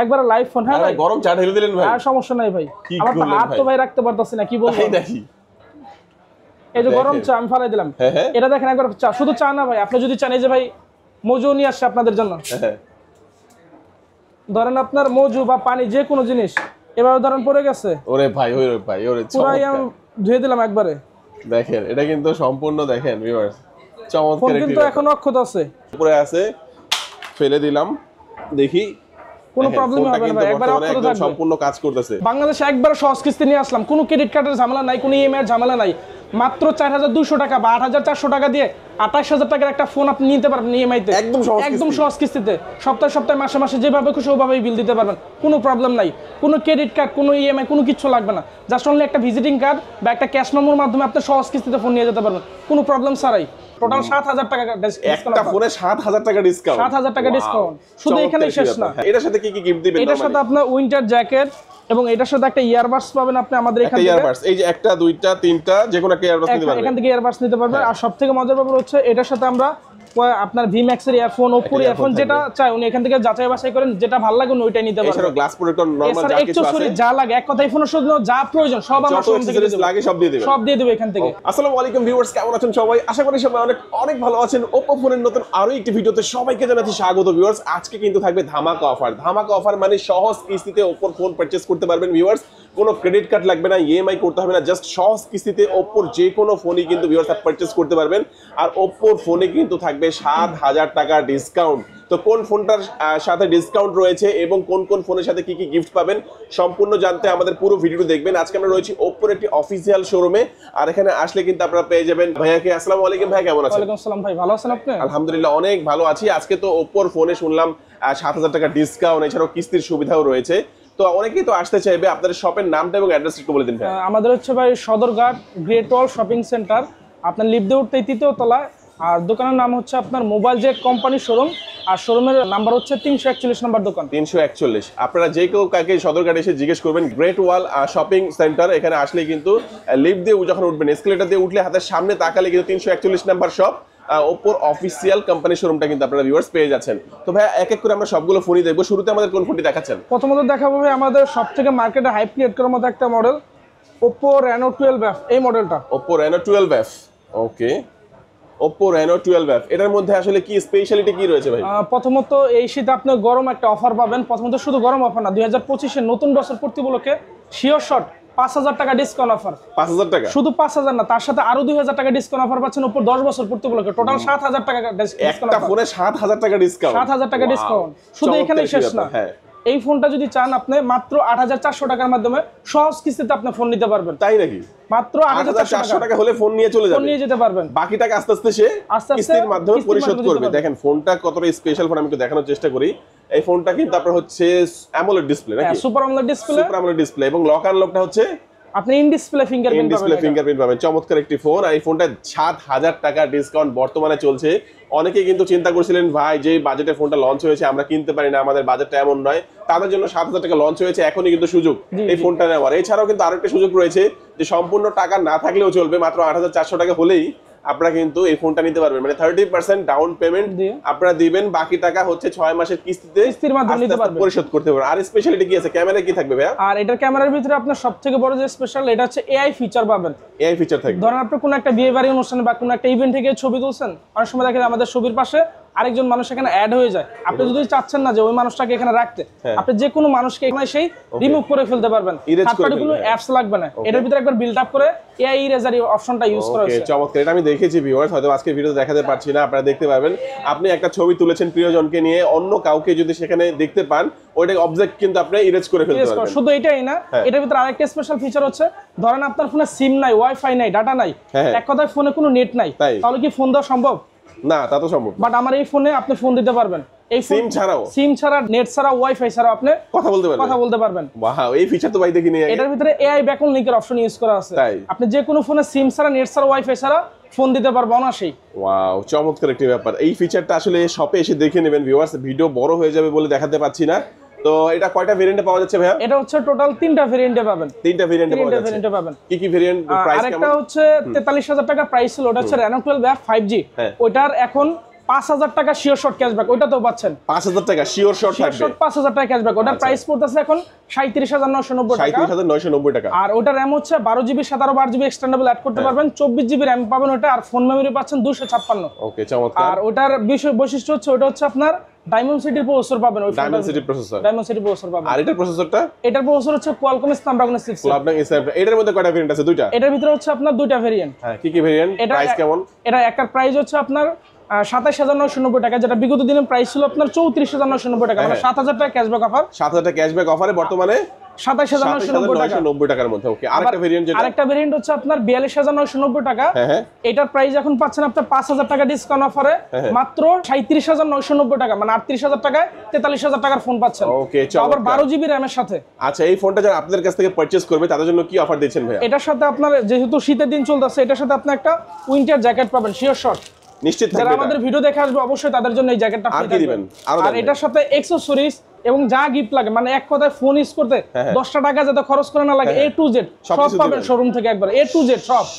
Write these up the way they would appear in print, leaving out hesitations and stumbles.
একবার live phone. হ্যাঁ ভাই, গরম চা ঢেলে দিলেন ভাই। আর সমস্যা নাই ভাই, আমার তো হাত তো ভাই রাখতে পারতাছি না, কি বলবো। এই যে গরম চা আমি ফালাই দিলাম। এটা দেখেন একবার চা, শুধু চা না ভাই, আপনি যদি চান এই যে ভাই মজু নিয়ে আসছে আপনাদের জন্য। ধরেন আপনার মজু বা পানি যে কোনো জিনিস এবার ধরেন পড়ে গেছে, ওরে ভাই ওরে ভাই ওরে পুরাই আমি ধুয়ে দিলাম একবারে। দেখেন এটা কিন্তু সম্পূর্ণ দেখেন ভিউয়ার্স, চমৎকার। ফোন কিন্তু এখনো অক্ষত আছে, উপরে আছে, ফেলে দিলাম, দেখি কোনো প্রবলেম হবে না ভাই, একবার অক্ষত থাকবে, সম্পূর্ণ কাজ করতেছে। বাংলাদেশে একবার সহজ কিস্তি নিয়ে আসলাম, কোনো ক্রেডিট কার্ডের ঝামেলা নাই, কোনো ইএমআই এর ঝামেলা নাই। মাত্র 4200 টাকা বা 8400 টাকা দিয়ে 28000 টাকার একটা ফোন আপনি নিতে পারবেন ইএমআই তে, একদম সহজ কিস্তিতে, সপ্তাহে সপ্তাহে মাসে মাসে যেভাবে খুশি ওভাবেই বিল দিতে পারবেন, কোনো প্রবলেম নাই। কোনো ক্রেডিট কার্ড, কোনো ইএমআই, কোনো কিছু লাগবে না, জাস্ট অনলি একটা ভিজিটিং কার্ড বা একটা ক্যাশ মেমোর মাধ্যমে আপনি সহজ কিস্তিতে ফোন নিয়ে যেতে পারবেন কোনো প্রবলেম ছাড়াই। টোটাল 7000 টাকা একটা ফোনে 7000 টাকা ডিসকাউন্ট, 7000 টাকা ডিসকাউন্ট। শুধু এখানেই শেষ না, এটার সাথে কি কি গিফট দিবেন? এটার সাথে আপনার উইন্টার জ্যাকেট এবং এটার সাথে একটা ইয়ারবাডস পাবেন আপনি আমাদের এখান থেকে। ইয়ারবাডস, এই যে একটা দুইটা তিনটা যে কোনো একটা ইয়ারবাডস নিতে পারবেন, এখান থেকে ইয়ারবাডস নিতে পারবেন। আর সবথেকে মজার ব্যাপার হচ্ছে এটার সাথে আমরা আপনার ভিম্যাক্স এর ইয়ারফোন, ওপ্পোর ইয়ারফোন যেটা চাই উনি এখান থেকে যাচাই বাছাই করেন, যেটা ভালো লাগে উনি ওইটাই নিতে পারবেন। এছাড়া গ্লাস প্রোটেক্টর নরমাল যা কিছু আছে, যা লাগে এক কথায় ফোনের সাথে যা প্রয়োজন সব আমরা সব থেকে লাগে সব দিয়ে দিবেন, সব দিয়ে দেব এখান থেকে। আসসালামু আলাইকুম ভিউয়ার্স, কেমন আছেন সবাই? আশা করি সবাই অনেক অনেক ভালো আছেন। ওপ্পো ফোনের নতুন আরো একটি ভিডিওতে সবাইকে জানাচ্ছি স্বাগত ভিউয়ার্স। আজকে কিন্তু থাকবে ধামাকা অফার। ধামাকা অফার মানে সহজ কিস্তিতে ওপ্পোর ফোন পারচেজ করতে পারবেন ভিউয়ার্স, কোনো ক্রেডিট কার্ড লাগবে না, ইএমআই করতে হবে না, জাস্ট সহজ কিস্তিতে ওপ্পোর যে কোনো ফোনই কিন্তু ভিউয়ার্স পারচেজ করতে পারবেন। আর ওপ্পোর ফোনে কিন্তু থাকবে 7000 টাকা ডিসকাউন্ট। তো কোন ফোনটার সাথে ডিসকাউন্ট রয়েছে এবং কোন কোন ফোনের সাথে কি কি গিফট পাবেন সম্পূর্ণ জানতে আমাদের পুরো ভিডিওটি দেখবেন। আজকে আমরা রয়েছি ওপ্পোর একটি অফিসিয়াল শোরুমে, আর এখানে আসলে কিন্তু আপনারা পেয়ে যাবেন ভাইয়াকে। আসসালামু আলাইকুম ভাই, কেমন আছেন? ওয়ালাইকুম আসসালাম ভাই, ভালো আছেন আপনি? আলহামদুলিল্লাহ অনেক ভালো আছি। আজকে তো ওপ্পোর ফোনে শুনলাম 7000 টাকা ডিসকাউন্ট, এছাড়াও কিস্তির সুবিধাও রয়েছে। তো অনেকেই তো আসতে চাইবে, আপনাদের শপের নামটা এবং অ্যাড্রেসটা একটু বলে দিন ভাই। আমাদের হচ্ছে ভাই সদরঘাট গ্রেট ওয়াল শপিং সেন্টার, আপনার লিফটে উঠতে 3য় তলায়। আর দোকানের নাম হচ্ছে আপনার মোবাইল জেট কোম্পানি শোরুম, আর শোরুমের নাম্বার হচ্ছে 341 নম্বর দোকান। 341। আপনারা যে কেউ কাকে সদরঘাট এসে জিজ্ঞেস করবেন গ্রেট ওয়াল শপিং সেন্টার, এখানে আসলে কিন্তু লিফট দিয়ে যখন উঠবেন, এসকেলেটর দিয়ে উঠলে হাতের সামনে তাকালে কিন্তু 341 নাম্বার শপ, ওপ্পোর অফিসিয়াল কোম্পানি শোরুমটা কিন্তু আপনারা ভিউয়ার্স পেয়ে যাচ্ছেন। তো ভাই এক এক করে আমরা সবগুলো ফোনই দেখবো। শুরুতে আমাদের কোন ফোনটি দেখাচ্ছেন? প্রথমত দেখাবো ভাই আমাদের সবথেকে মার্কেটে হাইপ ক্রিয়েট করার মতো একটা মডেল, ওপ্পো রেনো 12F। এই মডেলটা Oppo Reno 12F। Okay, Oppo Reno 12F, এটার মধ্যে আসলে কি স্পেশালিটি কি রয়েছে ভাই? প্রথমত এই শীতে আপনি গরম একটা অফার পাবেন। প্রথমত শুধু গরম অফার না, 2025 নতুন বছর পূর্তি উপলক্ষে শিওর শট 5000 টাকা ডিসকাউন্ট অফার। 5000 টাকা? শুধু 5000 না, তার সাথে আরো 2000 টাকা ডিসকাউন্ট অফার পাচ্ছেন উপর 10 বছর পূর্তি উপলক্ষে। টোটাল 7000 টাকা ডিসকাউন্ট। একটা ফোনে 7000 টাকা ডিসকাউন্ট? 7000 টাকা ডিসকাউন্ট। শুধু এখানেই শেষ না, এই ফোনটা যদি চান আপনি মাত্র 8400 টাকার মাধ্যমে সহজ কিস্তিতে আপনি ফোন নিতে পারবেন। তাই নাকি? মাত্র 8400 টাকা হলে ফোন নিয়ে চলে যাবে, ফোন নিয়ে যেতে পারবেন। বাকি টাকা আস্তে আস্তে সে কিস্তির মাধ্যমে পরিশোধ করবে। দেখেন ফোনটা কতটা স্পেশাল ফোন, আমি একটু দেখানোর চেষ্টা করি। এই ফোনটা কিন্তু আপনার হচ্ছে অ্যামোলেড ডিসপ্লে নাকি? Super AMOLED display, super AMOLED display, এবং লক আনলকটা হচ্ছে আপনি ইন ডিসপ্লে ফিঙ্গারপ্রিন্ট পাবেন। চমৎকার একটি ফোন। আর এই ফোনটা 7000 টাকা ডিসকাউন্ট বর্তমানে চলছে। অনেকে কিন্তু চিন্তা করছিলেন ভাই যে বাজেটে ফোনটা লঞ্চ হয়েছে আমরা কিনতে পারি না, আমাদের বাজেটটা এমন নয়, তাদের জন্য 7000 টাকা লঞ্চ হয়েছে, এখনই কিন্তু সুযোগ এই ফোনটা নেওয়ার। এছাড়াও কিন্তু আরেকটা সুযোগ রয়েছে যে সম্পূর্ণ টাকা না থাকলেও চলবে, মাত্র 8400 টাকা হলেই আপনারা কিন্তু এই ফোনটা নিতে পারবেন। মানে 30% ডাউন পেমেন্ট আপনারা দিবেন, বাকি টাকা হচ্ছে 6 মাসের কিস্তির মাধ্যমে নিতে পারবেন, পরিশোধ করতে পারবেন। আর স্পেশালিটি কি আছে? ক্যামেরা কি থাকবে ভাইয়া? আর এটার ক্যামেরার ভিতরে আপনার সবথেকে বড় যে স্পেশাল এটা হচ্ছে এআই ফিচার পাবেন। এআই ফিচার থাকবে। ধরেন আপনি কোনো একটা বিয়ে বাড়ি অনুষ্ঠানে বা কোনো একটা ইভেন্ট থেকে ছবি তুলছেন, অনেক সময় দেখেন আমাদের ছবির পাশে আরেকজন মানুষ এখানে অ্যাড হয়ে যায়। আপনি যদি চাচ্ছেন না যে ওই মানুষটাকে এখানে রাখতে, আপনি যে কোনো মানুষকে এখানে সেই রিমুভ করে ফেলতে পারবেন, তারপরে কোনো অ্যাপস লাগবে না। এটার ভিতরে একবার বিল্ড আপ করে এআই ইরেজার অপশনটা ইউজ করা হয়েছে। চমৎকার, এটা আমি দেখেছি ভিউয়ার্স, হয়তো আজকে ভিডিওতে দেখাতে পারছি না, আপনারা দেখতে পাবেন। আপনি একটা ছবি তুলেছেন প্রিয়জনকে নিয়ে, অন্য কাউকে যদি সেখানে দেখতে পান, ওইটা অবজেক্ট কিন্তু আপনি ইরেজ করে ফেলতে পারবেন। শুধু এটাই না, এটার ভিতরে আরেকটা স্পেশাল ফিচার হচ্ছে, ধরেন আপনার ফোনে সিম নাই, ওয়াইফাই নাই, ডাটা নাই, এক কথায় ফোনে কোনো নেট নাই, তাহলে কি ফোন দেওয়া সম্ভব? না, তা তো সম্ভব। বাট আমার এই ফোনে আপনি ফোন দিতে পারবেন, এই সিম ছাড়া নেট ছাড়া ওয়াইফাই ছাড়া আপনি কথা বলতে পারবেন। ওয়াও, এই ফিচার তো ভাই দেখিনি। এটার ভিতরে এআই ব্যাকঅন লিংকের অপশন ইউজ করা আছে, আপনি যে কোনো ফোনে সিম ছাড়া নেট ছাড়া ওয়াইফাই ছাড়া ফোন দিতে পারবেন অনায়াসেই। ওয়াও, চমৎকার একটি ব্যাপার। এই ফিচারটা আসলে শপে এসে দেখে নেবেন ভিউয়ার্স, ভিডিও বড় হয়ে যাবে বলে দেখাতে পাচ্ছি না। তো এটা কয়টা ভেরিয়েন্টে পাওয়া যাচ্ছে ভাইয়া? এটা হচ্ছে টোটাল 3টা ভেরিয়েন্টে পাবেন। 3টা ভেরিয়েন্টে পাবেন। কি কি ভেরিয়েন্ট, প্রাইস কেমন? আরেকটা হচ্ছে 43000 টাকা প্রাইস ছিল, ওটা হচ্ছে Reno 12F 5G, ওটার এখন 5000 টাকা শিওর শর্ট ক্যাশব্যাক, ওইটাতেও পাচ্ছেন 5000 টাকা শিওর শর্ট থাকবে। 5000 টাকা ক্যাশব্যাক, ওটার প্রাইস পড়তেছে এখন 37990 টাকা। 37990 টাকা। আর ওটা RAM হচ্ছে 12GB 17/8GB এক্সটেন্ডেবল অ্যাড করতে পারবেন, 24GB RAM পাবেন ওটা, আর ফোন মেমরি পাচ্ছেন 256। ওকে, চমৎকার। আর ওটার বৈশিষ্ট্য হচ্ছে ওটা হচ্ছে আপনার Dimensity প্রসেসর পাবেন, ওই Dimensity প্রসেসর। Dimensity প্রসেসর পাবেন। আর এটার প্রসেসরটা? এটার প্রসেসর হচ্ছে Qualcomm Snapdragon 6। এটার মধ্যে কয়টা ভেরিয়েন্ট আছে? দুইটা। এটার ভিতরে হচ্ছে আপনার দুইটা ভেরিয়েন্ট। হ্যাঁ, কি কি ভেরিয়েন্ট? প্রাইস কেমন? এটা একটা প্রাইস হচ্ছে আপনার 27990 টাকা, যেটা বিগত দিনের প্রাইস ছিল আপনার 34990 টাকা, মানে 7000 টাকা ক্যাশব্যাক অফার। 7000 টাকা ক্যাশব্যাক অফারে বর্তমানে 27990 টাকার মধ্যে। ওকে, আরেকটা ভেরিয়েন্ট যেটা? আরেকটা ভেরিয়েন্ট হচ্ছে আপনার 42990 টাকা। হ্যাঁ। এটার প্রাইস এখন পাচ্ছেন আপনার 5000 টাকা ডিসকাউন্ট অফারে মাত্র 37990 টাকা, মানে 38000 টাকায় 43000 টাকার ফোন পাচ্ছেন। ওকে, আবার 12GB RAM এর সাথে। আচ্ছা, এই ফোনটা যারা আপনাদের কাছ থেকে পারচেজ করবে তাদের জন্য কি অফার দিচ্ছেন ভাইয়া? এটার সাথে আপনার যেহেতু শীতের দিন চলতেছে, এটার সাথে আপনি একটা উইন্টার জ্যাকেট পাবেন শিওর শর্ট। নিশ্চিত যারা থাকবে। আমাদের ভিডিও দেখে আসবে অবশ্যই তাদের জন্য এই জ্যাকেটটা আর কি দিবেন? আর এটার সাথে অ্যাকসেসরিজ এবং যা গিফট লাগে, মানে এক কথায় ফোন ইউজ করতে 10টা টাকা যাতে খরচ করে না লাগে, A to Z সব পাবেন শোরুম থেকে, একবার A to Z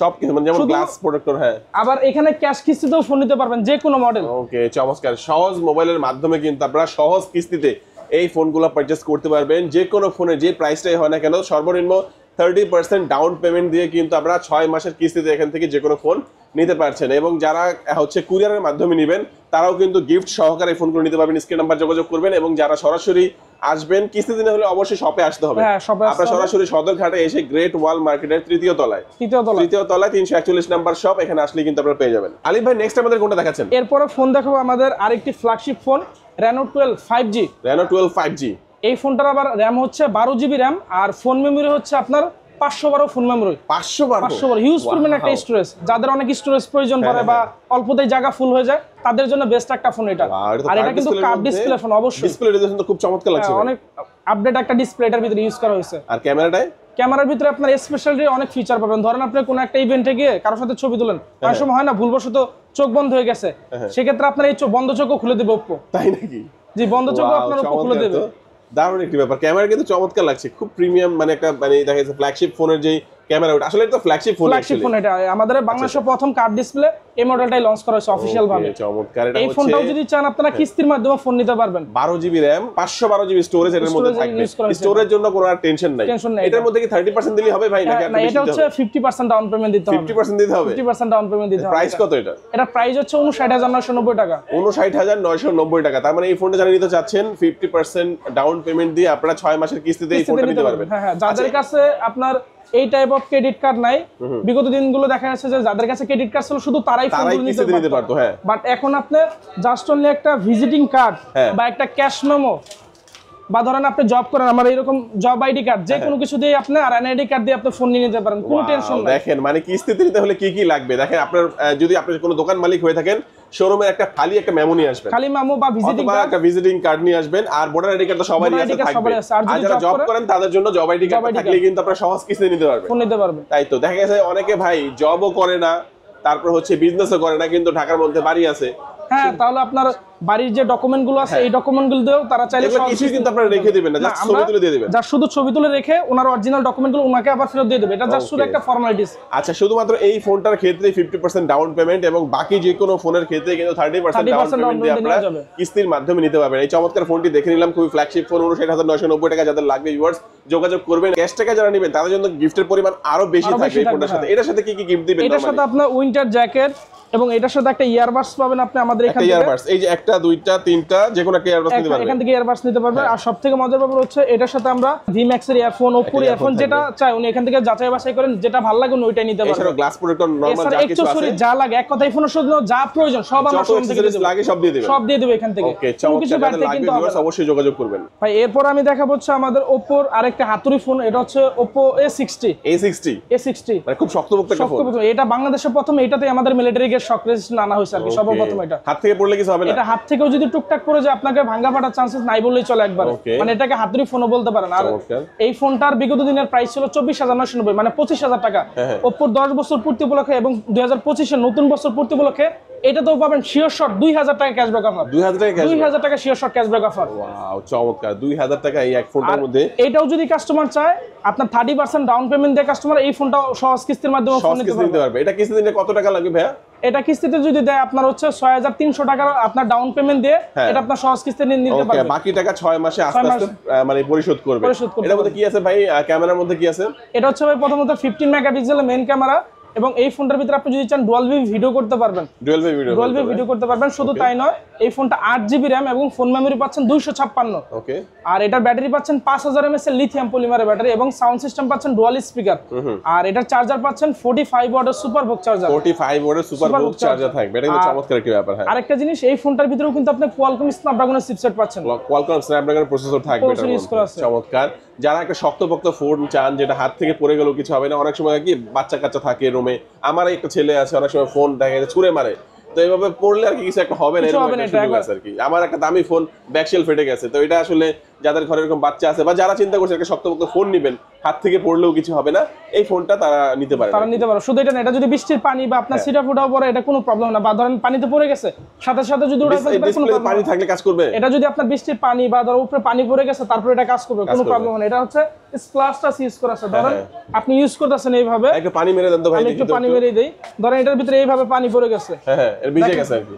সব কিছু, মানে যেমন গ্লাস প্রোটেক্টর। হ্যাঁ, আবার এখানে ক্যাশ কিস্তিতেও ফোন নিতে পারবেন যে কোনো মডেল। ওকে, চমৎকার। সহজ মোবাইলের মাধ্যমে কিন্তু আপনারা সহজ কিস্তিতে এই ফোনগুলো পারচেজ করতে পারবেন। যে কোনো ফোনের যে প্রাইসটাই হয় না কেন, সর্বনিম্ন 30% ডাউন পেমেন্ট দিয়ে কিন্তু আপনারা 6 মাসের কিস্তিতে এখান থেকে যে কোনো ফোন নিতে পারছেন। এবং যারা হচ্ছে কুরিয়ারের মাধ্যমে নেবেন তারাও কিন্তু গিফট সহকারে এই ফোনগুলো নিতে পারবেন। স্ক্রিন নাম্বার যোগাযোগ করবেন। এবং যারা সরাসরি আসবেন, কিস্তি দিনে হলে অবশ্যই শপে আসতে হবে। আপনারা সরাসরি সদরঘাটে এসে গ্রেট ওয়াল মার্কেটের তৃতীয় তলায় 341 নাম্বার শপ, এখানে আসলে কিন্তু আপনারা পেয়ে যাবেন। আলিফ ভাই, নেক্সট আমাদের কোনটা দেখাচ্ছেন? এরপরে ফোন দেখাবো আমাদের আরেকটি flagship phone, Reno 12 5G। Reno 12 5G। এই ফোনটার আবার RAM হচ্ছে 12GB RAM, আর ফোন মেমরি হচ্ছে আপনার 512 ফোন মেমরি। 512 হিউজ পরিমাণ একটা স্টোরেজ। যাদের অনেক স্টোরেজ প্রয়োজন পড়ে বা অল্পতেই জায়গা ফুল হয়ে যায়, তাদের জন্য বেস্ট একটা ফোন এটা। আর এটা কিন্তু কার্ভ ডিসপ্লে ফোন, অবশ্যই ডিসপ্লে রেজোলিউশন তো খুব চমৎকার লাগছে। অনেক আপডেট একটা ডিসপ্লে এটার ভিতরে ইউজ করা হয়েছে। আর ক্যামেরার ভিতরে আপনার স্পেশালি অনেক ফিচার পাবেন। ধরেন আপনি কোনো একটা ইভেন্টে গিয়ে কারোর সাথে ছবি তুলেন, অনেক সময় হয় না ভুলবশত চোখ বন্ধ হয়ে গেছে, সেক্ষেত্রে আপনার এই বন্ধ চোখও খুলে দেবে ওপ্পো। তাই নাকি? জি, বন্ধ চোখও আপনার ওপ্পো খুলে দেবে। দারুণ একটি ব্যাপার। ক্যামেরা কিন্তু চমৎকার লাগছে, খুব প্রিমিয়াম, মানে একটা মানে দেখা যাচ্ছে ফ্ল্যাগশিপ ফোনের যেই ক্যামেরা, ওটা আসলে এটা ফ্ল্যাগশিপ ফোন। এটা আমাদের বাংলাদেশে প্রথম কার্ভ ডিসপ্লে এই মডেলটাই লঞ্চ করা হয়েছে অফিশিয়াল ভাবে। চমৎকার। এই ফোনটাও যদি চান আপনারা কিস্তির মাধ্যমে ফোন নিতে পারবেন। 12GB RAM 512GB স্টোরেজ এর মধ্যে থাকবে। স্টোরেজের জন্য কোনো আর টেনশন নাই। এটার মধ্যে কি 30% দিলেই হবে ভাই, নাকি না? এটা হচ্ছে 50% ডাউন পেমেন্ট দিতে হবে। 50% দিতে হবে। 50% ডাউন পেমেন্ট দিতে হবে। প্রাইস কত এটা? এটা প্রাইস হচ্ছে 59990 টাকা। 59990 টাকা। তার মানে এই ফোনটা যারা নিতে চাচ্ছেন 50% ডাউন পেমেন্ট দিয়ে আপনারা 6 মাসের কিস্তিতে এই ফোনটা নিতে পারবেন। হ্যাঁ, যাদের কাছে আপনার এই টাইপ অফ ক্রেডিট কার্ড নাই, বিগত দিনগুলো দেখা যাচ্ছে যে যাদের কাছে ক্রেডিট কার্ড ছিল শুধু তারাই ফোন নিতে পারতো। হ্যাঁ, বাট এখন আপনি জাস্ট অনলি একটা ভিজিটিং কার্ড বা একটা ক্যাশ মেমো, বা ধরেন আপনি জব করেন, আমার এরকম জব আইডি কার্ড, যে কোনো কিছু দিয়ে আপনি আর এনআইডি কার্ড দিয়ে আপনি ফোন নিয়ে নিতে পারেন, কোনো টেনশন নাই। দেখেন, মানে কিস্তিতে নিতে হলে কি কি লাগবে দেখেন। আপনার যদি আপনি কোনো দোকান মালিক হয়ে থাকেন, শোরুমের একটা খালি একটা মেমো নিয়ে আসবেন, খালি মেমো বা ভিজিটিং কার্ড নিয়ে আসবেন। আর ভোটার আইডি কার্ড তো সবারই আছে থাকবে। আর যারা জব করেন তাদের জন্য জব আইডি কার্ড থাকলে কিন্তু আপনারা সহজ কিস্তিতে নিতে পারবেন, ফোন নিতে পারবেন। তাই তো দেখা গেছে অনেকে ভাই জবও করে না, তারপর হচ্ছে বিজনেসও করে না, কিন্তু ঢাকার মধ্যে বাড়ি আছে। হ্যাঁ, তাহলে আপনার বাড়ির যে ডকুমেন্ট গুলো আছে এই ডকুমেন্ট গুলো দিয়েও তারা চাইলে সব কিছু কিন্তু আপনারা রেখে দিবেন না, জাস্ট ছবি তুলে দিয়ে দিবেন। জাস্ট শুধু ছবি তুলে রেখে ওনার অরিজিনাল ডকুমেন্ট গুলো ওনাকে আবার ফেরত দিয়ে দেবে। এটা জাস্ট শুধু একটা ফর্মালিটিস। আচ্ছা, শুধুমাত্র এই ফোনটার ক্ষেত্রে 50% ডাউন পেমেন্ট এবং বাকি যে কোনো ফোনের ক্ষেত্রে কিন্তু 30% ডাউন পেমেন্ট দিয়ে আপনারা কিস্তির মাধ্যমে নিতে পারবেন। এই চমৎকার ফোনটি দেখে নিলাম, খুবই ফ্ল্যাগশিপ ফোন। 59990 টাকা। যাদের লাগবে ভিউয়ার্স যোগাযোগ করবেন। ক্যাশ টাকা যারা নেবেন তাদের জন্য গিফটের পরিমাণ আরো বেশি থাকবে এই ফোনটার সাথে। এটার সাথে কি কি গিফট দিবেন? এটার সাথে আপনার উইন্টার জ্যাকেট এবং এটার সাথে একটা ইয়ারবাডস পাবেন আপনি আমাদের এখান থেকে। ইয়ারবাডস, এই যে একটা দুইটা তিনটা যে কোনো একটা ইয়ারবাডস নিতে পারবেন, এখান থেকে ইয়ারবাডস নিতে পারবেন। আর সবথেকে মজার ব্যাপার হচ্ছে এটার সাথে আমরা V-Max এর ইয়ারফোন, Oppo ইয়ারফোন যেটা চাই উনি এখান থেকে যাচাই বাছাই করেন, যেটা ভালো লাগে উনি ওইটাই নিতে পারবেন। এছাড়া গ্লাস প্রোটেক্টর নরমাল যা কিছু আছে, যা লাগে এক কথায় ফোনের জন্য যা প্রয়োজন সব আমরা শোরুম থেকে লাগে সব দিয়ে দিবেন, সব দিয়ে দেব এখান থেকে। ওকে, কিছু বাড়তে কিন্তু অবশ্যই যোগাযোগ করবেন ভাই। এরপর আমি দেখাবো হচ্ছে আমাদের Oppo এর আরেকটা হাতুড়ি ফোন, এটা হচ্ছে Oppo A60 মানে খুব শক্তপোক্ত একটা ফোন। এটা বাংলাদেশে প্রথম, এটাতেই আমাদের মিলিটারি গেট শক রেজিস্ট্রেশন আনা হয়েছে আর কি সর্বপ্রথম। এটা হাত থেকে পড়লে কিছু হবে না? এটা হাত থেকেও যদি টুকটাক পড়ে যায় আপনাকে ভাঙা ফাটার চান্সেস নাই বললেই চলে একবার, মানে এটাকে হাতুড়ি ফোনও বলতে পারেন। আর এই ফোনটার বিগত দিনের প্রাইস ছিল 24990, মানে 25000 টাকা। Oppo 10 বছর পূর্তি উপলক্ষে এবং 2025 এর নতুন বছর পূর্তি উপলক্ষে এটাতেও পাবেন শিওর শট 2000 টাকা ক্যাশব্যাক অফার। 2000 টাকা sure shot cashback offer. Wow চমৎকার, 2000 টাকা এই এক ফোনটার মধ্যে। এটাও যদি কাস্টমার চায় আপনার 30% ডাউন পেমেন্ট দিয়ে কাস্টমার এই ফোনটা সহজ কিস্তির মাধ্যমে ফোন নিতে পারবে। এটা কিস্তি দিলে কত টাকা লাগবে ভাইয়া? এটা কিস্তিতে যদি দেয় আপনার হচ্ছে 6300 টাকা আপনার ডাউন পেমেন্ট দিয়ে এটা আপনার সহজ কিস্তিতে নিতে পারবে। ওকে, বাকি টাকা 6 মাসে আস্তে আস্তে মানে পরিশোধ করবে। এটার মধ্যে কি আছে ভাই? ক্যামেরার মধ্যে কি আছে? এটা হচ্ছে ভাই প্রথমত 15 মেগাপিক্সেলের মেইন ক্যামেরা, এবং এই ফোনটার ভিতরে আপনি যদি চান ডুয়াল ভি ভিডিও করতে পারবেন। ডুয়াল ভি ভিডিও করতে পারবেন। শুধু তাই নয়, এই ফোনটা 8GB RAM এবং ফোন মেমরি পাচ্ছেন 256। ওকে, আর এটার ব্যাটারি পাচ্ছেন 5000 mAh এর লিথিয়াম পলিমারের ব্যাটারি, এবং সাউন্ড সিস্টেম পাচ্ছেন ডুয়াল স্পিকার। আর এটার চার্জার পাচ্ছেন 45 ওয়াটের সুপারবুক চার্জার। 45 ওয়াটের সুপারবুক চার্জার থাকবে। এটা কিন্তু চমৎকার একটা ব্যাপার। হ্যাঁ, আরেকটা জিনিস, এই ফোনটার ভিতরেও কিন্তু আপনি কোয়ালকম স্ন্যাপড্রাগনের চিপসেট পাচ্ছেন। কোয়ালকম স্ন্যাপড্রাগন প্রসেসর থাকবে এটার মধ্যে। চমৎকার। যারা একটা শক্তপোক্ত ফোন চান যেটা হাত থেকে পড়ে গেলেও কিছু হবে না, অনেক সময় কি বাচ্চা কাচ্চা থাকে রুমে, আমার একটা ছেলে আছে অনেক সময় ফোন দেখা যায় ছুঁড়ে মারে, তো এইভাবে পড়লে আর কি কিছু একটা হবে না, এরকম একটা সুযোগ আছে আর কি। আমার একটা দামি ফোন ব্যাকশেল ফেটে গেছে, তো এটা আসলে যাদের ঘরে এরকম বাচ্চা আছে বা যারা চিন্তা করছে একটা শক্তপোক্ত ফোন নেবেন, হাত থেকে পড়লেও কিছু হবে না, এই ফোনটা তারা নিতে পারে। শুধু এটা না, এটা যদি বৃষ্টির পানি বা আপনার সিটা ফুটাও পড়ে এটা কোনো প্রবলেম না, বা ধরেন পানিতে পড়ে গেছে সাথে সাথে যদি পানি থাকলে কাজ করবে। এটা যদি আপনার বৃষ্টির পানি বা ধরো উপরে পানি পড়ে গেছে তারপর এটা কাজ করবে, কোনো প্রবলেম হবে না। এটা হচ্ছে স্প্লাশ টাচ ইউজ করা আছে। ধরেন আপনি ইউজ করতেছেন এইভাবে, একটু পানি মেরে দেন তো ভাই, একটু পানি মেরে দেই। ধরেন এটার ভিতরে এইভাবে পানি পড়ে গেছে, হ্যাঁ এর ভিজে গেছে আর কি।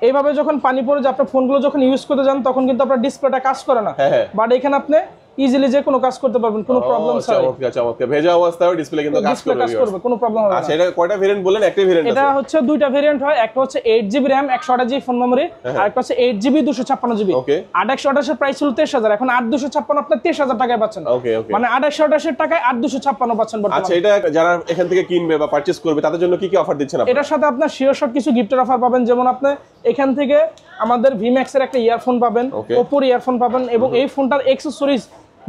এইভাবে যখন পানি পড়ে যায় আপনার ফোনগুলো যখন ইউজ করতে যান তখন কিন্তু আপনার ডিসপ্লেটা কাজ করে না, বাট এখানে আপনি ইজিলি যে কোনো কাজ করতে পারবেন, কোনো প্রবলেম ছাড়াই। চমৎকার। ভেজা অবস্থায়ও ডিসপ্লে কিন্তু কাজ করবে, কোনো প্রবলেম হবে না। আচ্ছা, এটা কয়টা ভেরিয়েন্ট বলেন? একটা ভেরিয়েন্ট এটা হচ্ছে দুইটা ভেরিয়েন্ট হয়, একটা হচ্ছে 8GB RAM 128GB phone memory, আর একটা হচ্ছে 8GB 256GB। ওকে, 8128 এর প্রাইস ছিল 23000, এখন 8256 আপনি 23000 টাকায় পাচ্ছেন। ওকে ওকে, মানে 8128 এর টাকায় 8256 পাচ্ছেন বর্তমানে। আচ্ছা, এটা যারা এখান থেকে কিনবে বা পারচেজ করবে তাদের জন্য কি কি অফার দিচ্ছেন আপনি? এটার সাথে আপনার শিওর শট কিছু গিফটের অফার পাবেন, যেমন আপনি এখান থেকে আমাদের ভিম্যাক্স এর একটা ইয়ারফোন পাবেন, ওপোর ইয়ারফোন পাবেন, এবং এই ফোনটার অ্যাকসেসরিজ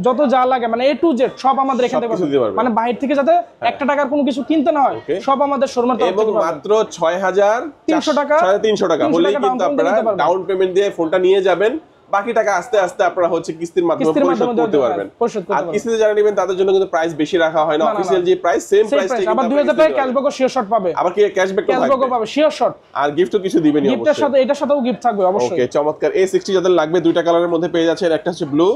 যত যা লাগে মানে A to Z সব আমাদের এখান থেকে পাবেন। মানে বাইরে থেকে যাতে একটা টাকার কোনো কিছু কিনতে না হয়, সব আমাদের শোরুমের তরফ থেকে পাবেন। মাত্র 6300 টাকা 350 টাকা হলেই কিন্তু আপনারা ডাউন পেমেন্ট দিয়ে ফোনটা নিয়ে যাবেন, বাকি টাকা আস্তে আস্তে আপনারা হচ্ছে কিস্তির মাধ্যমে পরিশোধ করতে পারবেন। আর কিস্তিতে যারা নেবেন তাদের জন্য কিন্তু প্রাইস বেশি রাখা হয় না, অফিশিয়াল যে প্রাইস সেম প্রাইস থেকে আবার 2000 টাকা ক্যাশব্যাক ও শিওর শট পাবে। আবার কি ক্যাশব্যাকও পাবে শিওর শট, আর গিফটও কিছু দিবেন অবশ্যই। গিফটের সাথে এটার সাথেও গিফট থাকবে অবশ্যই। ওকে, চমৎকার। A60 যাদের লাগবে দুইটা কালারের মধ্যে পেয়ে যাচ্ছেন, একটা হচ্ছে ব্লু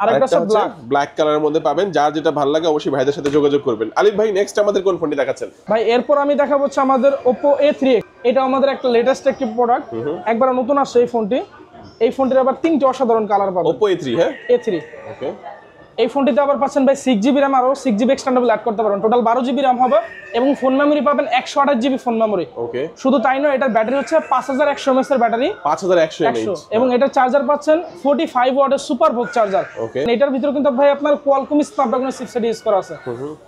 আর একটা হচ্ছে ব্ল্যাক কালারের মধ্যে পাবেন। যার যেটা ভালো লাগে অবশ্যই ভাইদের সাথে যোগাযোগ করবেন। আলিফ ভাই, নেক্সট আমাদের কোন ফোনটি দেখাচ্ছেন? ভাই এরপর আমি দেখাবো হচ্ছে আমাদের Oppo A3X। এটা আমাদের একটা লেটেস্ট একটি প্রোডাক্ট, একবার নতুন আসছে এই ফোনটি। এই ফোনটির আবার তিনটি অসাধারণ কালার পাবেন। Oppo A3, হ্যাঁ A3। ওকে, এই ফোনটিতে আবার পাচ্ছেন ভাই 6GB RAM আর 6GB এক্সটেন্ডেবল অ্যাড করতে পারবেন, টোটাল 12GB RAM হবে, এবং ফোন মেমরি পাবেন 128GB ফোন মেমরি। ওকে, শুধু তাই নয়, এটার ব্যাটারি হচ্ছে 5100 mAh এর ব্যাটারি, 5100 mAh, এবং এটার চার্জার পাচ্ছেন 45 ওয়াটের সুপারবুক চার্জার। এটার ভিতরে কিন্তু ভাই আপনার কোয়ালকম স্ন্যাপড্রাগনের চিপসেট ইউজ করা আছে,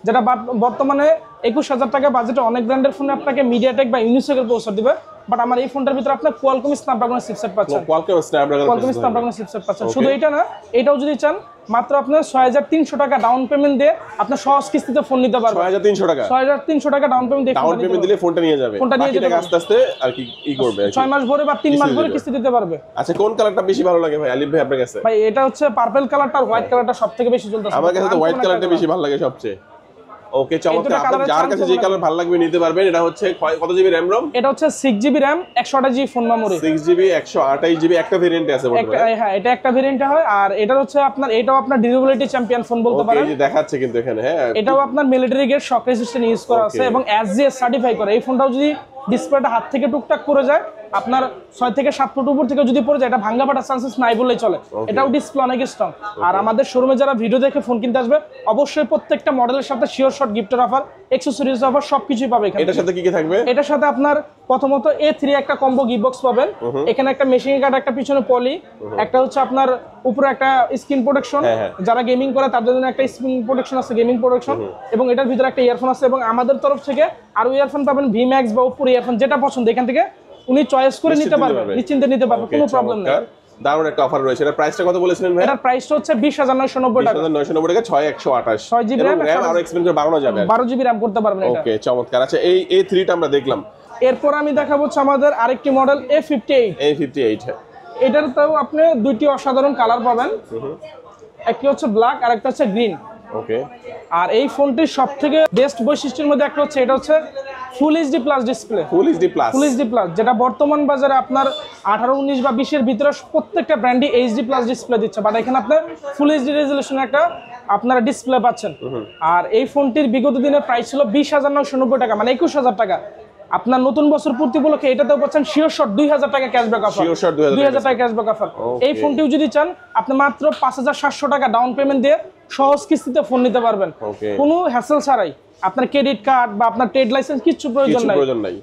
যেটা বর্তমানে 21000 টাকা বাজেটে অনেক ব্র্যান্ডের ফোনে আপনাকে মিডিয়াটেক বা ইউনিসেকের প্রসেসর দিবে, বাট আমার এই ফোনটার ভিতরে আপনি কোয়ালকম স্ন্যাপড্রাগনের চিপসেট পাচ্ছেন। কোয়ালকম স্ন্যাপড্রাগনের চিপসেট পাচ্ছেন। শুধু এটা না, এটাও যদি চান মাত্র আপনার 6300 টাকা ডাউন পেমেন্ট দিয়ে আপনি সহজ কিস্তিতে ফোন নিতে পারবেন। 6300 টাকা 6300 টাকা ডাউন পেমেন্ট দিলে ফোনটা নিয়ে যাবে, বাকি টাকা আস্তে আস্তে আর কি করবে, 6 মাস ভরে বা 3 মাস ভরে কিস্তি দিতে পারবে। আচ্ছা, কোন কালারটা বেশি ভালো লাগে ভাই আলিফ ভাই আপনার কাছে? ভাই এটা হচ্ছে পার্পল কালারটা আর হোয়াইট কালারটা সবথেকে বেশি চলতেছে। আমার কাছে তো হোয়াইট কালারটা বেশি ভালো লাগে সবচেয়ে। ওকে, চমৎকার। আপনার যার কাছে যে কালার ভালো লাগবে নিতে পারবেন। এটা হচ্ছে কত জিবি র‍্যাম রম? এটা হচ্ছে 6GB RAM 128GB phone memory. 6GB 128GB একটা ভেরিয়েন্টে আছে বর্তমানে। হ্যাঁ, এটা একটা ভেরিয়েন্টে হয়, আর এটা হচ্ছে আপনার এটাও আপনার ডিউরেবিলিটি চ্যাম্পিয়ন ফোন বলতে পারেন। এই যে দেখাচ্ছে কিন্তু এখানে, হ্যাঁ এটাও আপনার মিলিটারি গ্রেড শক রেজিস্ট্যান্ট ইউজ করা আছে এবং SGS সার্টিফাই করে। এই ফোনটাও যদি ডিসপ্লেটা হাত থেকে টুকটাক পড়ে যায়, আপনার 6 থেকে 7 ফুট উপর থেকে যদি পড়ে যায়, এটা ভাঙা ফাটার চান্সেস নাই বললেই চলে। এটাও ডিসপ্লে অনেক স্ট্রং। আর আমাদের শোরুমে যারা ভিডিও দেখে ফোন কিনতে আসবে অবশ্যই প্রত্যেকটা মডেলের সাথে শিওর শট গিফটের অফার, অ্যাকসেসরিজ অফার সবকিছুই পাবে এখানে। এটার সাথে কি কি থাকবে? এটার সাথে আপনার প্রথমত A3 একটা কম্বো গিফট বক্স পাবেন, এখানে একটা মেশিং কার্ড, একটা পিছনে পলি, একটা হচ্ছে আপনার উপরে একটা স্ক্রিন প্রোটেকশন, যারা গেমিং করে তাদের জন্য একটা স্ক্রিন প্রোটেকশন আছে, গেমিং প্রোটেকশন, এবং এটার ভিতরে একটা ইয়ারফোন আছে, এবং আমাদের তরফ থেকে আরো ইয়ারফোন পাবেন VMAX বা Oppo ইয়ারফোন, যেটা পছন্দ এখান থেকে উনি চয়েস করে নিতে পারবেন, নিশ্চিন্তে নিতে পারবেন, কোনো প্রবলেম নেই। দারুণ একটা অফার রয়েছে। এর প্রাইসটা কত বলেছিলেন ভাই? এটার প্রাইসটা হচ্ছে 20990 টাকা। 20990 টাকা, 6128, 6GB RAM আর এক্সপেন্ড করে বাড়ানো যাবে, 12GB RAM করতে পারবেন এটা। ওকে, চমৎকার। আচ্ছা, এই A3 টা আমরা দেখলাম। এরপর আমি দেখাবো হচ্ছে আমাদের আরেকটি মডেল A58। এটার তাও আপনি দুইটি অসাধারণ কালার পাবেন, একটি হচ্ছে ব্ল্যাক আর একটা হচ্ছে গ্রিন। ওকে, আর এই ফোনটির সবথেকে বেস্ট বৈশিষ্ট্যের মধ্যে একটা হচ্ছে এটা হচ্ছে full HD plus display, full HD plus, full HD plus, যেটা বর্তমান বাজারে আপনার 18, 19 বা 20 এর ভিতরে প্রত্যেকটা ব্র্যান্ডই এইচডি প্লাস ডিসপ্লে দিচ্ছে, বাট এখানে আপনার ফুল এইচডি রেজলিউশনের একটা আপনারা ডিসপ্লে পাচ্ছেন। আর এই ফোনটির বিগত দিনের প্রাইস ছিল 20,990 টাকা, মানে 21,000 টাকা। আপনার নতুন বছর পূর্তি উপলক্ষে এটাতেও পাচ্ছেন শিওর শট 2,000 টাকা ক্যাশব্যাক অফার, 2,000 টাকা ক্যাশব্যাক অফার। এই ফোনটিও যদি চান আপনি মাত্র 5,700 টাকা ডাউন পেমেন্ট দিয়ে সহজ কিস্তিতে ফোন নিতে পারবেন, কোনো হ্যাসেল ছাড়াই। আপনার ক্রেডিট কার্ড বা আপনার ট্রেড লাইসেন্স কিছু প্রয়োজন নাই,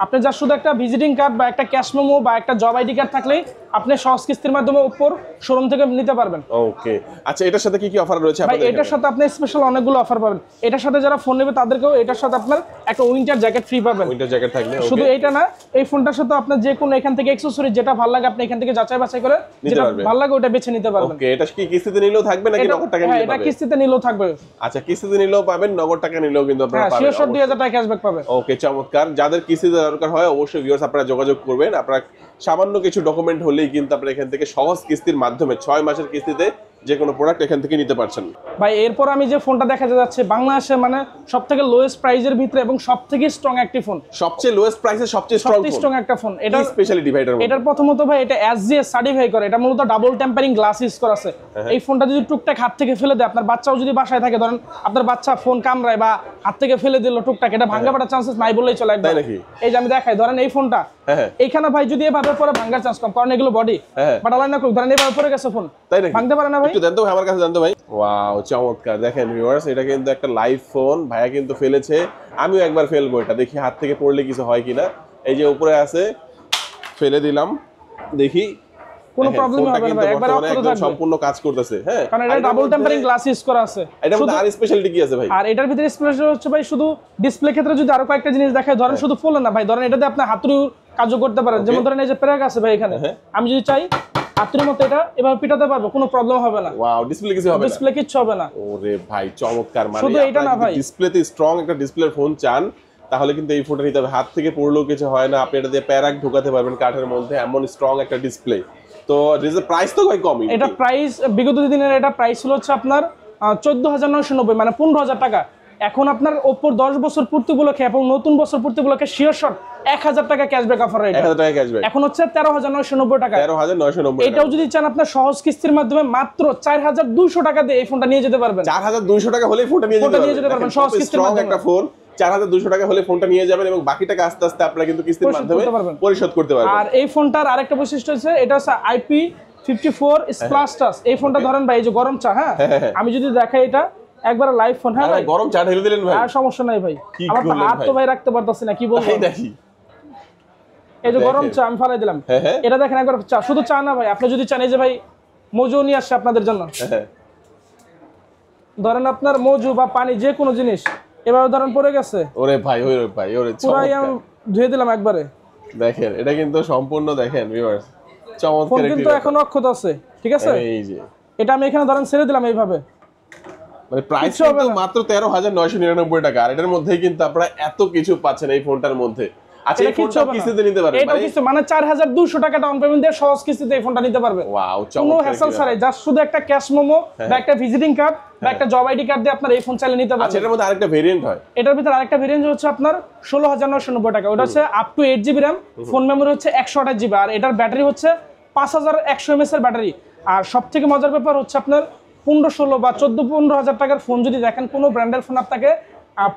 আপনি যা শুধু একটা ভিজিটিং কার্ড বা একটা ক্যাশ মেমো বা একটা জব আইডি কার্ড থাকলেই আপনি সহজ কিস্তির মাধ্যমে উপর শোরুম থেকে নিতে পারবেন। ওকে, আচ্ছা এটার সাথে কি কি অফার রয়েছে ভাই? এটার সাথে আপনি স্পেশাল অনেকগুলো অফার পাবেন। এটার সাথে যারা ফোন নেবে তাদেরকেও এটার সাথে আপনার একটা উইন্টার জ্যাকেট ফ্রি পাবেন। উইন্টার জ্যাকেট থাকবে। শুধু এটা না, এই ফোনটার সাথে আপনার যে কোনো এখান থেকে অ্যাকসেসরি যেটা ভালো লাগে আপনি এখান থেকে যাচাই বাছাই করে যেটা ভালো লাগে ওটা বেছে নিতে পারবেন। ওকে, এটা কি কিস্তিতে নিলেও থাকবে নাকি নগদ টাকা নিলেও পাবেন? এটা কিস্তিতে নিলেও থাকবে। আচ্ছা, কিস্তিতে নিলেও পাবেন, নগদ টাকা নিলেও কিন্তু আপনারা পাবেন। শিওর শট 2,000 টাকা ক্যাশব্যাক পাবেন। ওকে, চমৎকার। যাদের কিস্তিতে দরকার হয় অবশ্যই ভিউয়ার্স আপনারা যোগাযোগ করবেন। আপনারা সামান্য কিছু ডকুমেন্ট হলেই কিন্তু আপনারা এখান থেকে সহজ কিস্তির মাধ্যমে 6 মাসের কিস্তিতে যে কোনো প্রোডাক্ট এখান থেকে নিতে পারছেন। ভাই এরপর আমি যে ফোনটা দেখা যাচ্ছে বাংলাদেশে মানে সবথেকে লোয়েস্ট প্রাইজের ভিতরে এবং সবথেকে স্ট্রং একটি ফোন, সবচেয়ে লোয়েস্ট প্রাইসে সবচেয়ে স্ট্রং একটা ফোন। এটা স্পেশালি ডিভাইডার। এটার প্রথমত ভাই এটা এসজিএস সার্টিফাই করে, এটা মূলত ডাবল টেম্পারিং গ্লাস ইউজ করা আছে। এই ফোনটা যদি টুকটাক হাত থেকে ফেলে দেয়, আপনার বাচ্চাও যদি বাসায় থাকে, ধরেন আপনার বাচ্চা ফোন কামড়ায় বা হাত থেকে ফেলে দিল টুকটাক, এটা ভাঙা পড়ার চান্সেস নাই বললেই চলে একদম। এই যে আমি দেখাই, ধরেন এই ফোনটা এইখানে ভাই যদি এভাবে পরে ভাঙার চান্স কম, কারণ এগুলো বডি বাট আলাদা না, ধরেন এভাবে পড়ে গেছে ফোন, ভাঙতে পারে না ভাই। একটু দেন তো আমার কাছে, দেন তো ভাই। ওয়াও, চমৎকার। দেখেন ভিউয়ার্স, এটা কিন্তু একটা লাইভ ফোন, ভাইয়া কিন্তু ফেলেছে, আমিও একবার ফেলবো, এটা দেখি হাত থেকে পড়লে কিছু হয় কিনা। এই যে উপরে আছে, ফেলে দিলাম, দেখি কোনো প্রবলেম হবে না ভাই, একবার অফ করে থাকবে, সম্পূর্ণ কাজ করতেছে। হ্যাঁ, কারণ এটা ডাবল টেম্পারিং গ্লাস ইউজ করা আছে। এটার মধ্যে আর স্পেশালিটি কি আছে ভাই? আর এটার ভিতরে স্পেশাল হচ্ছে ভাই শুধু ডিসপ্লে ক্ষেত্রে যদি আরো কয়েকটা জিনিস দেখায়, ধরেন শুধু ফোন না ভাই, ধরেন এটাতে আপনি হাতুড়ি কাজও করতে পারেন। যেমন ধরেন এই যে প্যারাক আছে ভাই এখানে, আমি যদি চাই হাতুড়ির মতো এটা এভাবে পিটাতে পারবো, কোনো প্রবলেম হবে না। ওয়াও, ডিসপ্লে কিছু হবে না, ডিসপ্লে কিছু হবে না। ওরে ভাই চমৎকার। মানে শুধু এটা না ভাই, ডিসপ্লেতে স্ট্রং একটা ডিসপ্লের ফোন চান তাহলে কিন্তু এই ফোনটা নিতে হবে। হাত থেকে পড়লেও কিছু হয় না, আপনি এটা দিয়ে প্যারাক ঢোকাতে পারবেন কাঠের মধ্যে, এমন স্ট্রং একটা ডিসপ্লে। তো প্রাইস তো ভাই কমই। এটা প্রাইস বিগত দিনের এটা প্রাইস ছিল হচ্ছে আপনার 14,990, মানে 15,000 টাকা। এখন আপনার ওপর 10 বছর পূর্তি উপলক্ষে এবং নতুন বছর পূর্তি উপলক্ষে শিওর শট 1,000 টাকা ক্যাশব্যাক অফার। 1,000 টাকা ক্যাশব্যাক এখন হচ্ছে 13,990 টাকা। 13,990। এটাও যদি চান আপনার সহজ কিস্তির মাধ্যমে মাত্র 4,200 টাকা দিয়ে এই ফোনটা নিয়ে যেতে পারবেন। 4,200 টাকা হলেই ফোনটা নিয়ে যেতে পারবেন সহজ কিস্তির মাধ্যমে। একটা ফোন 4,200 টাকা হলে ফোনটা নিয়ে যাবেন এবং বাকি টাকা আস্তে আস্তে আপনারা কিন্তু কিস্তির মাধ্যমে পরিশোধ করতে পারবেন। আর এই ফোনটার আরেকটা বৈশিষ্ট্য হচ্ছে এটা হচ্ছে IP54 প্লাস টাচ। এই ফোনটা ধরেন ভাই এই যে গরম চা, হ্যাঁ আমি যদি দেখাই এটা একবার লাইভ ফোন, হ্যাঁ ভাই গরম চা ঢেলে দিলেন ভাই, আর সমস্যা নাই ভাই, আমার তো হাত তো ভাই রাখতে পারতাছি না, কি বলবো। এই যে গরম চা আমি ফালাই দিলাম, এটা দেখেন একবার চা, শুধু চা না ভাই, আপনি যদি চান এই যে ভাই মজু নিয়ে আসছে আপনাদের জন্য, ধরেন আপনার মজু বা পানি যে কোনো জিনিস এভাবে ধরেন পড়ে গেছে, ওরে ভাই ওরে ভাই ওরে পুরাই আমি ধুয়ে দিলাম একবারে। দেখেন এটা কিন্তু সম্পূর্ণ, দেখেন ভিউয়ার্স চমৎকার, কিন্তু এখন অক্ষত আছে, ঠিক আছে। এই যে এটা আমি এখানে ধরেন ছেড়ে দিলাম এইভাবে, মানে প্রাইস কিন্তু মাত্র 13,999 টাকা। আর এটার মধ্যেই কিন্তু আপনারা এত কিছু পাচ্ছেন এই ফোনটার মধ্যে। আচ্ছা, এই ফোনটা কিস্তিতে নিতে পারবেন, এটা কিছু মানে 4,200 টাকা ডাউন পেমেন্ট দিয়ে সহজ কিস্তিতে এই ফোনটা নিতে পারবেন। ওয়াও, কোনো হ্যাসেল ছাড়াই, জাস্ট শুধু একটা ক্যাশ মেমো বা একটা ভিজিটিং কার্ড বা একটা জব আইডি কার্ড দিয়ে আপনার এই ফোন চাইলে নিতে পারবেন। আচ্ছা, এটার মধ্যে আরেকটা ভেরিয়েন্ট হয়, এটার ভিতরে আরেকটা ভেরিয়েন্ট হচ্ছে আপনার 16,990 টাকা। ওটা হচ্ছে up to 8GB RAM, phone memory হচ্ছে 128GB, আর এটার ব্যাটারি হচ্ছে 5100 mAh এর ব্যাটারি। আর সবথেকে মজার ব্যাপার হচ্ছে আপনার 15-16 বা 14-15 হাজার টাকার ফোন যদি দেখেন, কোনো ব্র্যান্ডের ফোন আপনাকে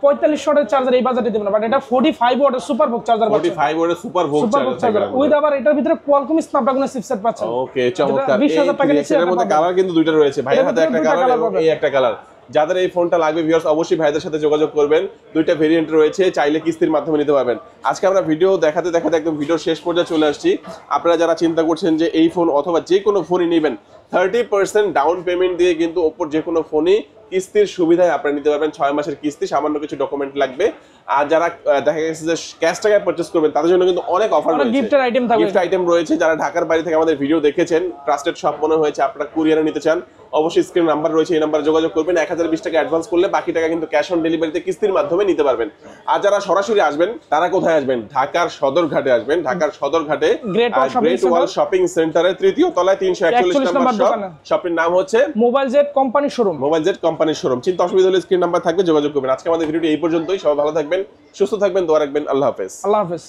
45 ওয়াটের চার্জার এই বাজারে দিবেন না, বাট এটা 45 ওয়াটের সুপার ভোক চার্জার পাচ্ছেন। 45 ওয়াটের সুপার ভোক চার্জার উইথ আবার এটার ভিতরে কোয়ালকম স্ন্যাপড্রাগন চিপসেট পাচ্ছেন। ওকে, চমৎকার। 20,000 টাকা নিচে এর মধ্যে কালার কিন্তু দুইটা রয়েছে, ভাই হাতে একটা কালার এবং এই একটা কালার। যাদের এই ফোনটা লাগবে ভিউয়ার্স অবশ্যই ভাইদের সাথে যোগাযোগ করবেন, দুইটা ভেরিয়েন্ট রয়েছে, চাইলে কিস্তির মাধ্যমে নিতে পারবেন। আজকে আমরা ভিডিও দেখাতে দেখাতে একদম ভিডিও শেষ পর্যায়ে চলে আসছি। আপনারা যারা চিন্তা করছেন যে এই ফোন অথবা যে কোনো ফোনই নেবেন, 30% ডাউন পেমেন্ট দিয়ে কিন্তু ওপর যে কোনো ফোনই কিস্তির সুবিধায় আপনারা নিতে পারবেন। 6 মাসের কিস্তি, সামান্য কিছু ডকুমেন্ট লাগবে। আর যারা দেখা গেছে যে ক্যাশ টাকায় পারচেজ করবেন তাদের জন্য কিন্তু অনেক অফার রয়েছে, গিফট আইটেম রয়েছে। যারা ঢাকার বাইরে থেকে আমাদের ভিডিও দেখেছেন, ট্রাস্টেড শপ মনে হয়েছে, আপনারা কুরিয়ারে নিতে চান, অবশ্যই স্ক্রিন নাম্বার রয়েছে, এই নাম্বারে যোগাযোগ করবেন। 1020 টাকা অ্যাডভান্স করলে বাকি টাকা কিন্তু ক্যাশ অন ডেলিভারিতে কিস্তির মাধ্যমে নিতে পারবেন। আর যারা সরাসরি আসবেন তারা কোথায় আসবেন? ঢাকার সদরঘাটে আসবেন। ঢাকার সদরঘাটে গ্রেট ওয়াল শপিং সেন্টারের তৃতীয় তলায় 341 নম্বর শপ। শপের নাম হচ্ছে mobile Z company showroom. Mobile Z কোম্পানির শোরুম। চিন্তা অসুবিধা হলে স্ক্রিন নাম্বার থাকবে, যোগাযোগ করবেন। আজকে আমাদের ভিডিওটি এই পর্যন্তই। সবাই ভালো থাকবেন, সুস্থ থাকবেন, দোয়া রাখবেন। আল্লাহ হাফেজ। আল্লাহ হাফেজ।